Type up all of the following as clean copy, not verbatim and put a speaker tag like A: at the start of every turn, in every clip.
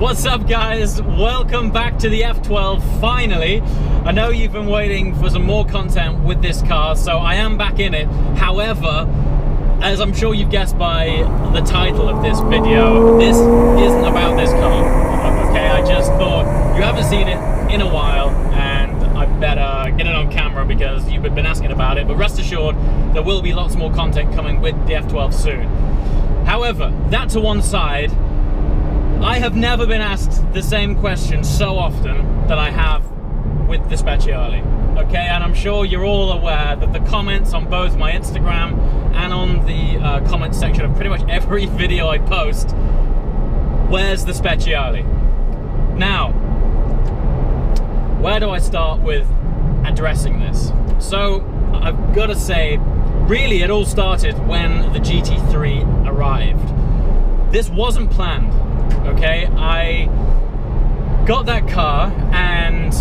A: What's up, guys? Welcome back to the F12 finally. I know you've been waiting for some more content with this car, so I am back in it. However, as I'm sure you've guessed by the title of this video, this isn't about this car. Okay, I just thought you haven't seen it in a while and I better get it on camera because you've been asking about it. But rest assured, there will be lots more content coming with the F12 soon. However, that to one side, I have never been asked the same question so often that I have with the Speciale, okay? And I'm sure you're all aware that the comments on both my Instagram and on the comment section of pretty much every video I post, where's the Speciale? Now, where do I start with addressing this? So, I've got to say, really it all started when the GT3 arrived. This wasn't planned. Okay, I got that car and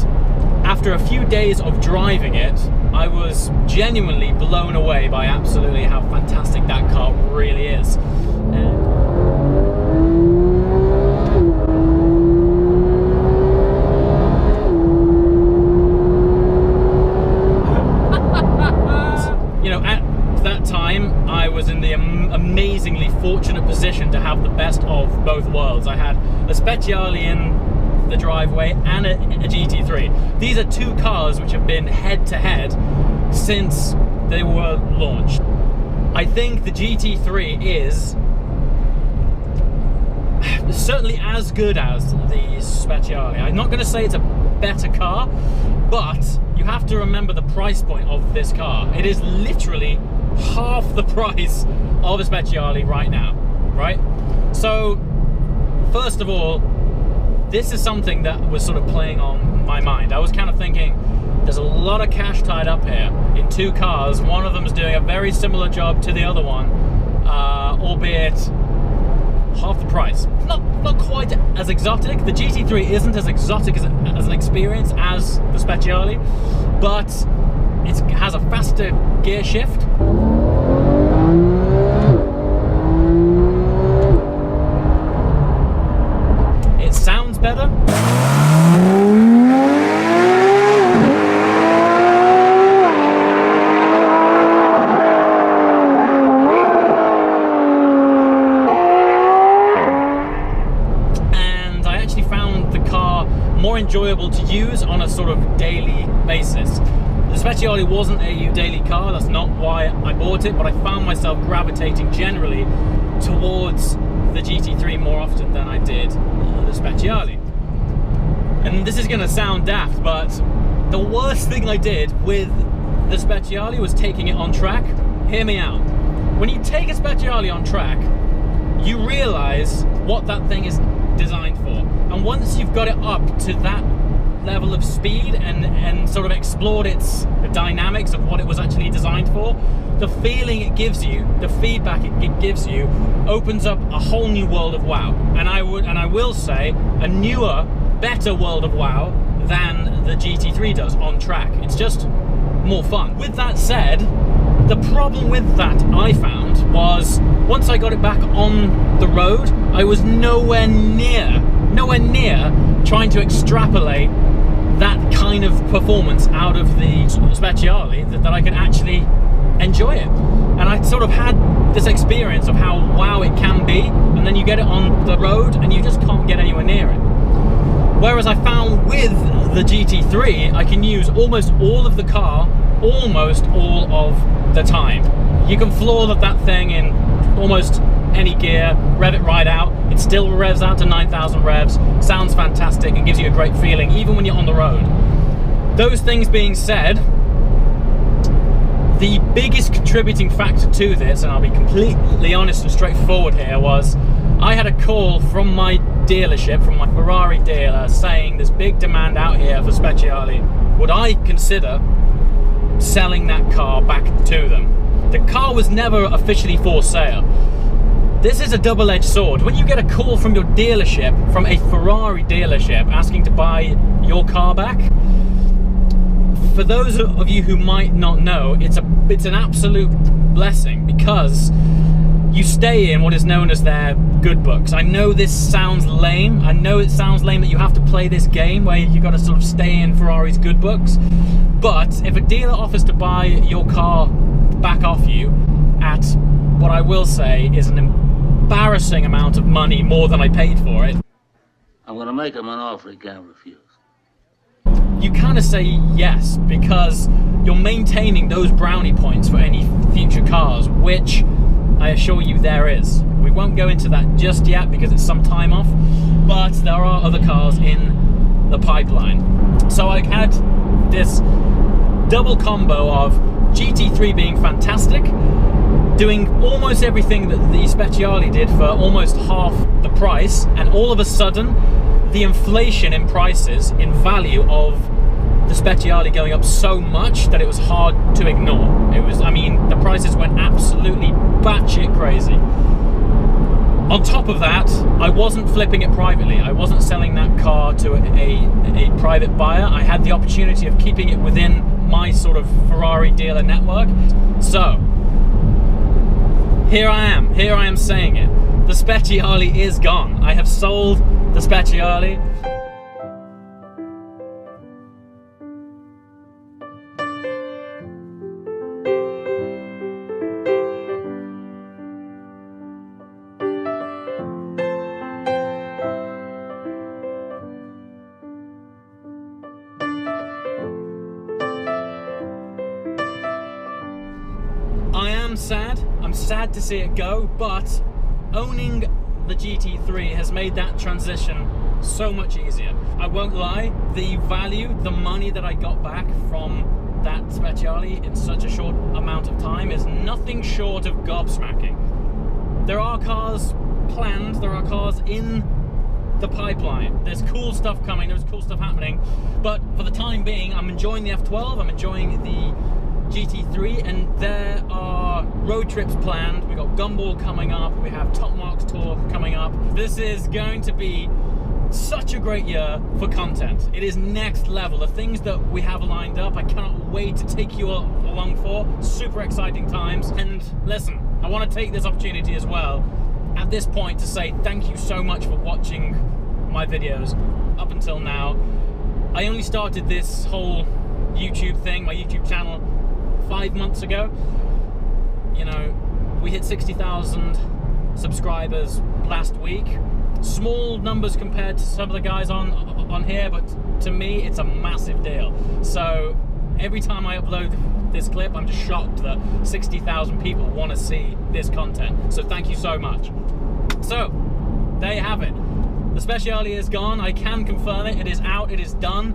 A: after a few days of driving it, I was genuinely blown away by absolutely how fantastic that car really is. You know, at that time, I was in the amazingly fortunate position to have the best of both worlds. I had a Speciale in the driveway and a GT3. These are two cars which have been head-to-head since they were launched. I think the GT3 is certainly as good as the Speciale. I'm not going to say it's a better car, but you have to remember the price point of this car. It is literally half the price of a Speciale right now, right? So, first of all, this is something that was sort of playing on my mind. I was kind of thinking, there's a lot of cash tied up here in two cars. One of them is doing a very similar job to the other one, albeit half the price. Not quite as exotic. The GT3 isn't as exotic as an experience as the Speciale, but it has a faster gear shift. It sounds better. And I actually found the car more enjoyable to use on a sort of daily basis. The Speciale wasn't a daily car, that's not why I bought it, but I found myself gravitating generally towards the GT3 more often than I did the Speciale. And this is going to sound daft, but the worst thing I did with the Speciale was taking it on track. Hear me out. When you take a Speciale on track, you realize what that thing is designed for. And once you've got it up to that level of speed and sort of explored its dynamics of what it was actually designed for, the feeling it gives you, the feedback it gives you, opens up a whole new world of wow. And I will say a newer, better world of wow than the GT3 does on track. It's just more fun. With that said, the problem with that I found was once I got it back on the road, I was nowhere near trying to extrapolate that kind of performance out of the Speciale that I could actually enjoy it. And I sort of had this experience of how wow it can be, and then you get it on the road and you just can't get anywhere near it. Whereas I found with the GT3, I can use almost all of the car, almost all of the time. You can floor that thing in almost any gear, rev it right out, it still revs out to 9,000 revs, sounds fantastic, and gives you a great feeling even when you're on the road. Those things being said, the biggest contributing factor to this, and I'll be completely honest and straightforward here, was I had a call from my dealership, from my Ferrari dealer, saying there's big demand out here for Speciale. Would I consider selling that car back to them? The car was never officially for sale. This is a double-edged sword. When you get a call from your dealership, from a Ferrari dealership, asking to buy your car back, for those of you who might not know, it's an absolute blessing because you stay in what is known as their good books. I know this sounds lame. I know it sounds lame that you have to play this game where you've got to sort of stay in Ferrari's good books. But if a dealer offers to buy your car back off you at what I will say is an embarrassing amount of money more than I paid for it,
B: I'm gonna make him an offer he can't refuse.
A: you kind of say yes, because you're maintaining those brownie points for any future cars, which I assure you there is. We won't go into that just yet because it's some time off, but there are other cars in the pipeline. So I had this double combo of GT3 being fantastic, doing almost everything that the Speciale did for almost half the price, and all of a sudden the inflation in prices, in value of the Speciale going up so much that it was hard to ignore. It was, I mean, the prices went absolutely batshit crazy. On top of that, I wasn't flipping it privately. I wasn't selling that car to a private buyer. I had the opportunity of keeping it within my sort of Ferrari dealer network. So, here I am saying it. The Speciale is gone. I have sold the Speciale. I am sad. I'm sad to see it go, but owning the GT3 has made that transition so much easier. I won't lie, the value, the money that I got back from that Speciale in such a short amount of time is nothing short of gobsmacking. There are cars planned, there are cars in the pipeline. There's cool stuff coming, there's cool stuff happening, but for the time being, I'm enjoying the F12, I'm enjoying the GT3, and there are road trips planned. We've got Gumball coming up, we have Top Marks Tour coming up. This is going to be such a great year for content. It is next level. The things that we have lined up, I cannot wait to take you along for. Super exciting times. And listen, I want to take this opportunity as well at this point to say thank you so much for watching my videos up until now. I only started this whole YouTube thing, my YouTube channel, 5 months ago. You know, we hit 60,000 subscribers last week. Small numbers compared to some of the guys on here, but to me it's a massive deal. So every time I upload this clip, I'm just shocked that 60,000 people want to see this content. So thank you so much. So there you have it. The Speciale is gone. I can confirm it. It is out. It is done.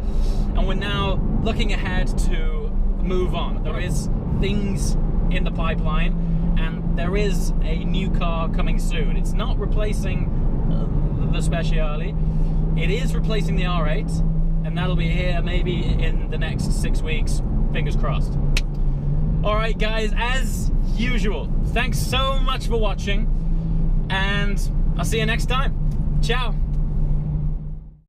A: And we're now looking ahead to move on. There is things in the pipeline, and there is a new car coming soon. It's not replacing the Speciale. It is replacing the R8, and that'll be here maybe in the next 6 weeks. Fingers crossed. Alright guys, as usual, thanks so much for watching, and I'll see you next time. Ciao.